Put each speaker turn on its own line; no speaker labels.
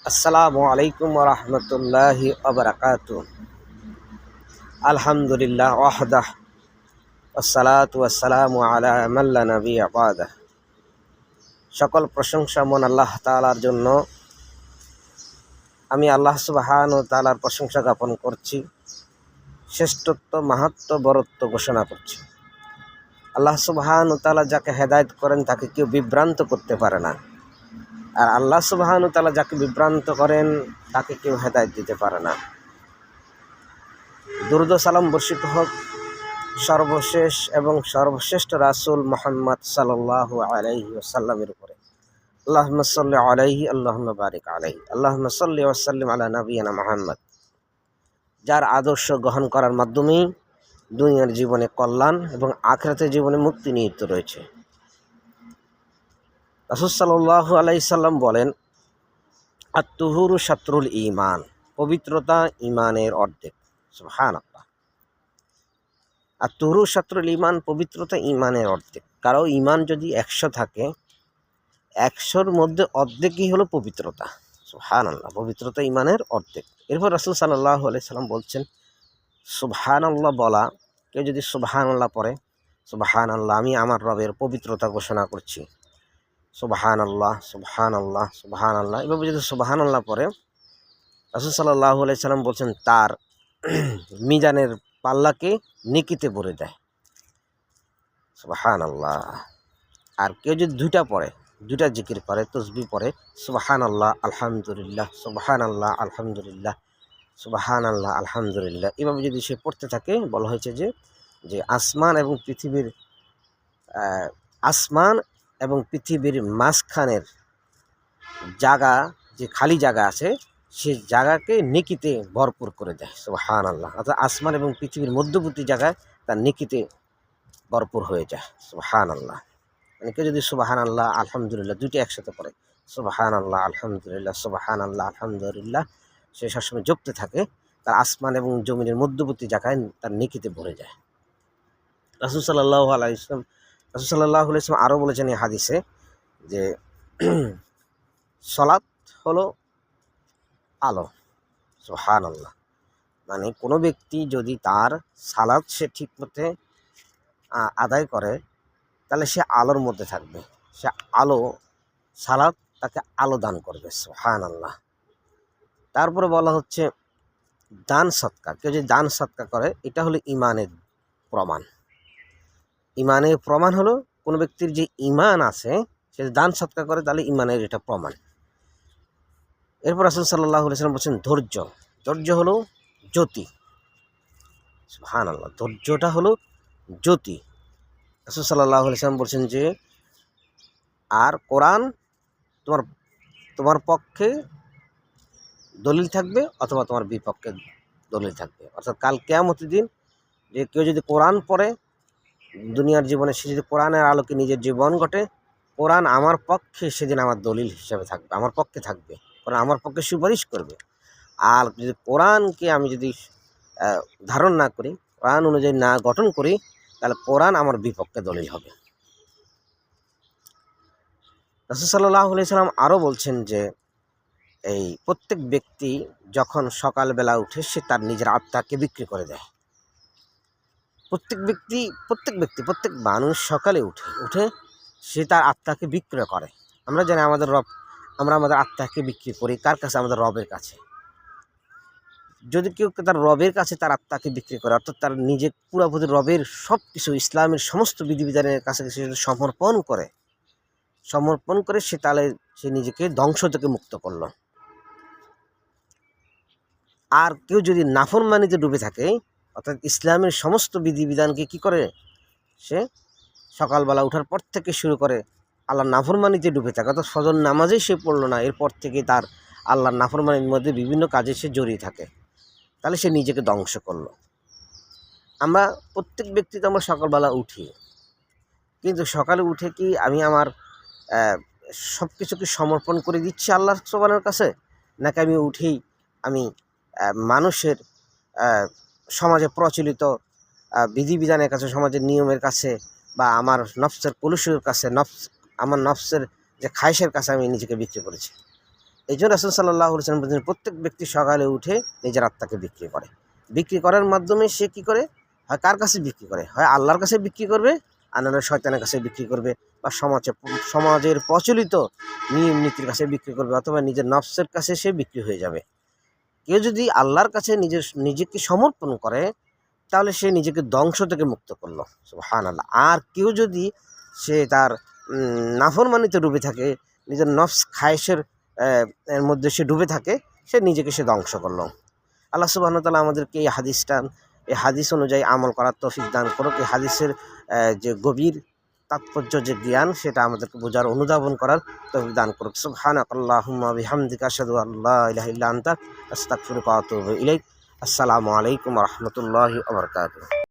আসসালামু আলাইকুম রহমতুল্লাহি ওবরাকাতু। আলহামদুলিল্লাহ ওয়াহদাহ ওয়াসসালাতু ওয়াসসালামু আলা মান লা নাবিয়্যা বা'দাহ। সকল প্রশংসা মন আল্লাহ তাআলার জন্য। আমি আল্লাহ সুবহানাহু ওয়া তাআলার প্রশংসা জ্ঞাপন করছি, শ্রেষ্ঠত্ব মাহাত্ম্য বরত্ব ঘোষণা করছি। আল্লাহ সুবহানাহু ওয়া তাআলা যাকে হেদায়েত করেন তাকে কেউ বিভ্রান্ত করতে পারে না, আর আল্লাহ সুবহানাহু ওয়া তাআলা যাকে বিভ্রান্ত করেন তাকে কেউ হেদায়েত দিতে পারে না। দুরূদ ও সালাম বর্ষিত হোক সর্বশেষ এবং সর্বশ্রেষ্ঠ রাসূল মুহাম্মদ সাল্লাল্লাহু আলাইহি ওয়াসাল্লামের উপরে। আল্লাহুম্মা সাল্লি আলাইহি আল্লাহুম্মা বারিক আলাইহি আল্লাহুম্মা সাল্লি ওয়া সাল্লিম আলা নাবিয়িনা মুহাম্মদ, যার আদর্শ গ্রহণ করার মাধ্যমেই দুনিয়ার জীবনে কল্যাণ এবং আখিরাতের জীবনে মুক্তি নিহিত রয়েছে। রাসূল সাল্লাল্লাহু আলাইহি সাল্লাম বলেন, আত-তুহুরু শাতরুল ঈমান, পবিত্রতা ঈমানের অর্ধেক। সুবহানাল্লাহ। আর তুহরু শাতরুল ঈমান, পবিত্রতা ঈমানের অর্ধেক। কারো ঈমান যদি 100 থাকে, 100-র মধ্যে অর্ধেকই হলো পবিত্রতা। সুবহানাল্লাহ, পবিত্রতা ঈমানের অর্ধেক। এরপর রাসূল সাল্লাল্লাহু আলাইহি সাল্লাম বলছেন, সুবহানাল্লাহ বলা, কেউ যদি সুবহানাল্লাহ পড়ে, সুবহানাল্লাহ আমি আমার রবের পবিত্রতা ঘোষণা করছি, সুবহানাল্লাহ সুবহানাল্লাহ সুবহানাল্লাহ, এভাবে যদি সুবহানাল্লাহ পড়ে, রাসূল সাল্লাল্লাহু আলাইহি সাল্লাম বলছেন তার মিজানের পাল্লাকে নেকিতে ভরে দেয়। সুবহানাল্লাহ। আর কেউ যদি দুইটা পড়ে, দুইটা জিকির করে, তসবিহ পড়ে, সুবহানাল্লাহ আলহামদুলিল্লাহ, সুবহানাল্লাহ আলহামদুলিল্লাহ, সুবহানাল্লাহ আলহামদুলিল্লাহ, এভাবে যদি সে পড়তে থাকে, বলা হয়েছে যে আসমান এবং পৃথিবীর মাঝখানের জায়গা, যে খালি জায়গা আছে, সে জায়গাকে নেকিতে ভরপুর করে দেয়। সুবহানাল্লাহ। অর্থাৎ আসমান এবং পৃথিবীর মধ্যবর্তী জায়গায় তার নেকিতে ভরপুর হয়ে যায়। সুবহানাল্লাহ। মানে কেউ যদি সুবহানাল্লাহ আলহামদুলিল্লাহ দুইটি একসাথে পড়ে, সুবহানাল্লাহ আলহামদুলিল্লাহ, সুবহানাল্লাহ আলহামদুলিল্লাহ, সে সবসময় জপতে থাকে, তার আসমান এবং জমিনের মধ্যবর্তী জায়গায় তার নেকিতে ভরে যায়। রাসূল সাল্লাল্লাহু আলাইহি ওয়াসাল্লাম আরও বলেছেন এই হাদিসে যে সালাত হলো আলো। সুবহানাল্লাহ। মানে কোনো ব্যক্তি যদি তার সালাত সে ঠিকমতো আদায় করে, তাহলে সে আলোর মধ্যে থাকবে। সে আলো, সালাত তাকে আলো দান করবে। সুবহানাল্লাহ। তারপরে বলা হচ্ছে দান সৎকার। কেউ যদি দান সৎকার করে, এটা হলো ঈমানের প্রমাণ। ঈমানের প্রমাণ হলো কোনো ব্যক্তির যে ঈমান আছে, সে দান সৎকার করে, তাহলে ঈমানের এটা প্রমাণ। এরপর রাসূল সাল্লাল্লাহু আলাইহি ওয়াসাল্লাম বলছেন ধৈর্য। ধৈর্য হলো জ্যোতি। সুবহানাল্লাহ। ধৈর্যটা হলো জ্যোতি। রাসূল সাল্লাল্লাহু আলাইহি ওয়াসাল্লাম বলছেন যে আর কোরআন তোমার পক্ষে দলিল থাকবে অথবা তোমার বিপক্ষে দলিল থাকবে। অর্থাৎ কাল কিয়ামতের দিন যে কেউ যদি কোরআন পড়ে দুনিয়ার জীবনে, সে যদি কোরআনের আলোকে নিজের জীবন গঠে, কোরআন আমার পক্ষে সেদিন আমার দলিল হিসেবে থাকবে, আমার পক্ষে থাকবে, কোরআন আমার পক্ষে সুপারিশ করবে। আর যদি কোরআনকে আমি যদি ধারণ না করি, কোরআন অনুযায়ী না গঠন করি, তাহলে কোরআন আমার বিপক্ষে দলিল হবে। রাসূল সাল্লাল্লাহু আলাইহি সাল্লাম আরও বলছেন যে এই প্রত্যেক ব্যক্তি যখন সকালবেলা উঠে, সে তার নিজের আত্মাকে বিক্রি করে দেয়। প্রত্যেক মানুষ সকালে উঠে সে তার আত্মাকে বিক্রয় করে। আমরা জানি আমরা আমাদের আত্মাকে বিক্রি করি কার কাছে? আমাদের রবের কাছে। যদি কেউ তার রবের কাছে তার আত্মাকে বিক্রি করে, অর্থাৎ তার নিজে পুরোপুরি রবের সব কিছু, ইসলামের সমস্ত বিধিবিধানের কাছে সে সমর্পণ করে, সে তাহলে সে নিজেকে ধ্বংস থেকে মুক্ত করলো। আর কেউ যদি নাফরমানিতে ডুবে থাকে, অর্থাৎ ইসলামের সমস্ত বিধিবিধানকে কি করে, সে সকালবেলা ওঠার পর থেকে শুরু করে আল্লাহর নাফরমানিতে ডুবে থাকে, অর্থাৎ ফজর নামাজেই সে পড়লো না, এরপর থেকে তার আল্লাহর নাফরমানির মধ্যে বিভিন্ন কাজে সে জড়িয়ে থাকে, তাহলে সে নিজেকে ধ্বংস করলো। আমরা প্রত্যেক ব্যক্তি তো আমরা সকালবেলা উঠি, কিন্তু সকালে উঠে কি আমি আমার সব কিছুকে সমর্পণ করে দিচ্ছি আল্লাহ সুবহানাহু কাছে, নাকি আমি উঠেই আমি মানুষের সমাজে প্রচলিত বিধিবিধানের কাছে, সমাজের নিয়মের কাছে, বা আমার নফসের কলুষের কাছে, আমার নফসের যে খায়েশের কাছে আমি নিজেকে বিক্রি করেছি? এই জন্য রাসূল সাল্লাল্লাহু আলাইহি ওয়াসাল্লাম বলেছেন, প্রত্যেক ব্যক্তি সকালে উঠে নিজের আত্মাকে বিক্রি করে। বিক্রি করার মাধ্যমে সে কী করে? হয় কার কাছে বিক্রি করে? হয় আল্লাহর কাছে বিক্রি করবে, আর নাহলে শয়তানের কাছে বিক্রি করবে, বা সমাজের প্রচলিত নিয়ম নীতির কাছে বিক্রি করবে, অথবা নিজের নফসের কাছে সে বিক্রি হয়ে যাবে। কেউ যদি আল্লাহর কাছে নিজেকে সমর্পণ করে, তাহলে সে নিজেকে ধ্বংস থেকে মুক্ত করলো, সুবহানাল্লাহ। আর কেউ যদি সে তার নাফরমানিতে ডুবে থাকে, নিজের নফস খায়েশের এর মধ্যে সে ডুবে থাকে, সে নিজেকে সে ধ্বংস করলো। আল্লাহ সুবহানাহু ওয়া তাআলা আমাদেরকে এই হাদিস অনুযায়ী আমল করার তৌফিক দান করুক। এই হাদিসের যে গভীর তাৎপর্য, যে জ্ঞান, সেটা আমাদেরকে বোঝার, অনুধাবন করার তৌফিক দান করুক। সুবহানাকাল্লাহুম্মা বিহামদিকা আশহাদু আল্লা ইলাহা ইল্লা আনতা আস্তাগফিরুকা ওয়া আতুবু ইলাইক। আসসালামু আলাইকুম ওয়া রাহমাতুল্লাহি ওয়া বারাকাতুহু।